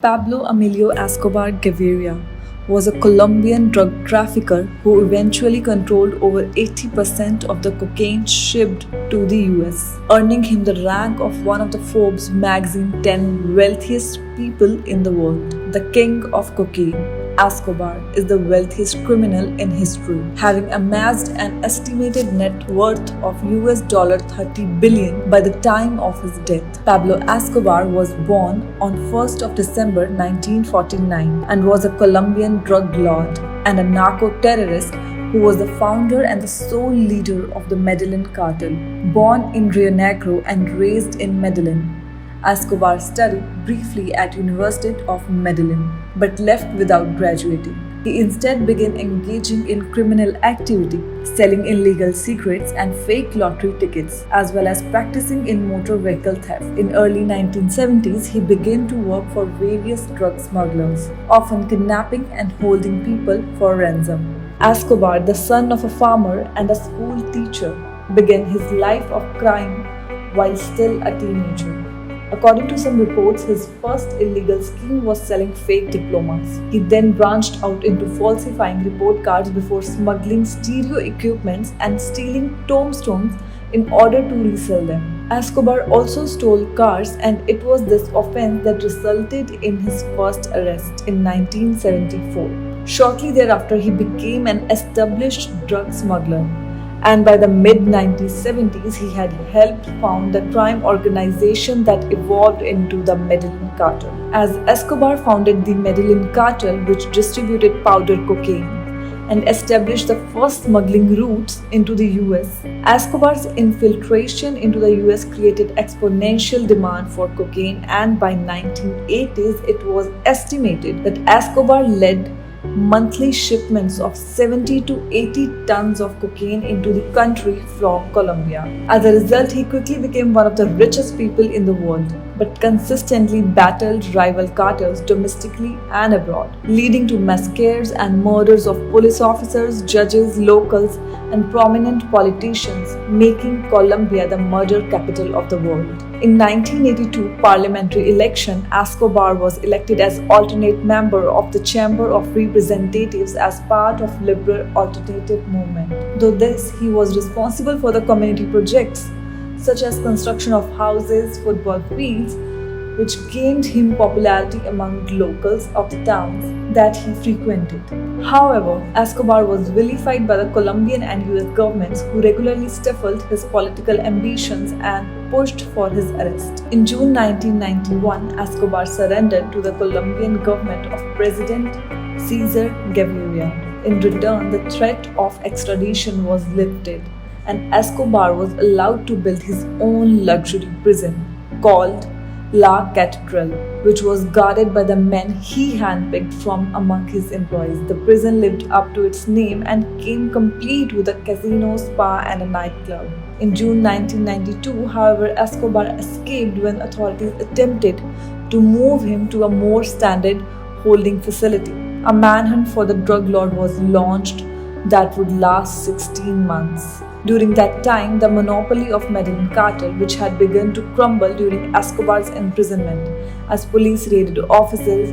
Pablo Emilio Escobar Gaviria was a Colombian drug trafficker who eventually controlled over 80% of the cocaine shipped to the US, earning him the rank of one of the Forbes magazine 10 wealthiest people in the world. The king of cocaine, Escobar is the wealthiest criminal in history, having amassed an estimated net worth of $30 billion by the time of his death. Pablo Escobar was born on 1st of December 1949 and was a Colombian drug lord and a narco-terrorist who was the founder and the sole leader of the Medellin cartel. Born in Rio Negro and raised in Medellin, Escobar studied briefly at University of Medellin, but left without graduating. He instead began engaging in criminal activity, selling illegal cigarettes and fake lottery tickets, as well as practicing in motor vehicle theft. In early 1970s, he began to work for various drug smugglers, often kidnapping and holding people for ransom. Escobar, the son of a farmer and a school teacher, began his life of crime while still a teenager. According to some reports, his first illegal scheme was selling fake diplomas. He then branched out into falsifying report cards before smuggling stereo equipments and stealing tombstones in order to resell them. Escobar also stole cars, and it was this offense that resulted in his first arrest in 1974. Shortly thereafter, he became an established drug smuggler, and by the mid-1970s he had helped found the crime organization that evolved into the Medellin cartel. As Escobar founded the Medellin cartel, which distributed powder cocaine and established the first smuggling routes into the US, Escobar's infiltration into the US created exponential demand for cocaine, and by 1980s it was estimated that Escobar led monthly shipments of 70 to 80 tons of cocaine into the country from Colombia. As a result, he quickly became one of the richest people in the world, but consistently battled rival cartels domestically and abroad, leading to massacres and murders of police officers, judges, locals, and prominent politicians, making Colombia the murder capital of the world. In 1982 parliamentary election, Escobar was elected as alternate member of the Chamber of Representatives as part of Liberal Alternative Movement. Though this, he was responsible for the community projects such as construction of houses, football fields, which gained him popularity among locals of the towns that he frequented. However, Escobar was vilified by the Colombian and US governments, who regularly stifled his political ambitions and pushed for his arrest. In June 1991, Escobar surrendered to the Colombian government of President Cesar Gaviria. In return, the threat of extradition was lifted, and Escobar was allowed to build his own luxury prison called La Catedral, which was guarded by the men he handpicked from among his employees. The prison lived up to its name and came complete with a casino, spa, and a nightclub. In June 1992, however, Escobar escaped when authorities attempted to move him to a more standard holding facility. A manhunt for the drug lord was launched that would last 16 months. During that time, the monopoly of Medellin cartel, which had begun to crumble during Escobar's imprisonment, as police raided offices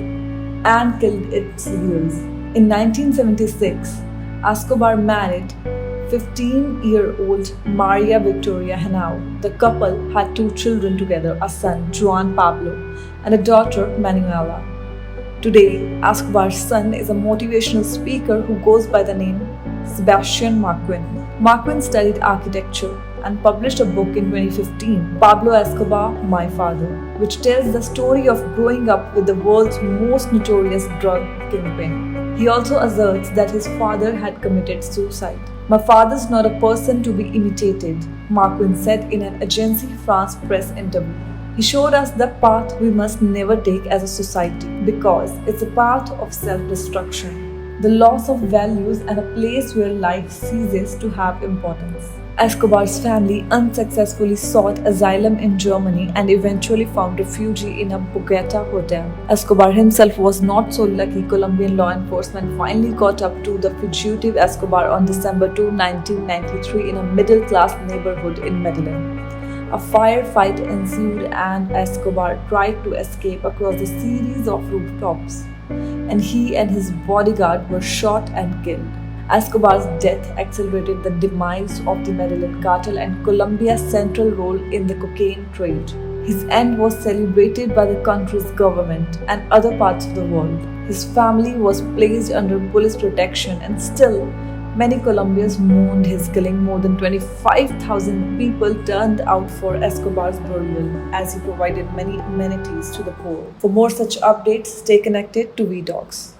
and killed its leaders. In 1976, Escobar married 15-year-old Maria Victoria Henao. The couple had 2 children together, a son, Juan Pablo, and a daughter, Manuela. Today, Escobar's son is a motivational speaker who goes by the name Sebastian Marquin. Marquin studied architecture and published a book in 2015, Pablo Escobar, My Father, which tells the story of growing up with the world's most notorious drug kingpin. He also asserts that his father had committed suicide. My father's not a person to be imitated, Marquin said in an Agence France Press interview. He showed us the path we must never take as a society, because it's a path of self-destruction, the loss of values, and a place where life ceases to have importance. Escobar's family unsuccessfully sought asylum in Germany and eventually found refuge in a Bogota hotel. Escobar himself was not so lucky. Colombian law enforcement finally caught up to the fugitive Escobar on December 2, 1993 in a middle-class neighborhood in Medellin. A firefight ensued and Escobar tried to escape across a series of rooftops, and he and his bodyguard were shot and killed. Escobar's death accelerated the demise of the Medellin cartel and Colombia's central role in the cocaine trade. His end was celebrated by the country's government and other parts of the world. His family was placed under police protection, and still, many Colombians mourned his killing. More than 25,000 people turned out for Escobar's burial as he provided many amenities to the poor. For more such updates, stay connected to VDocs.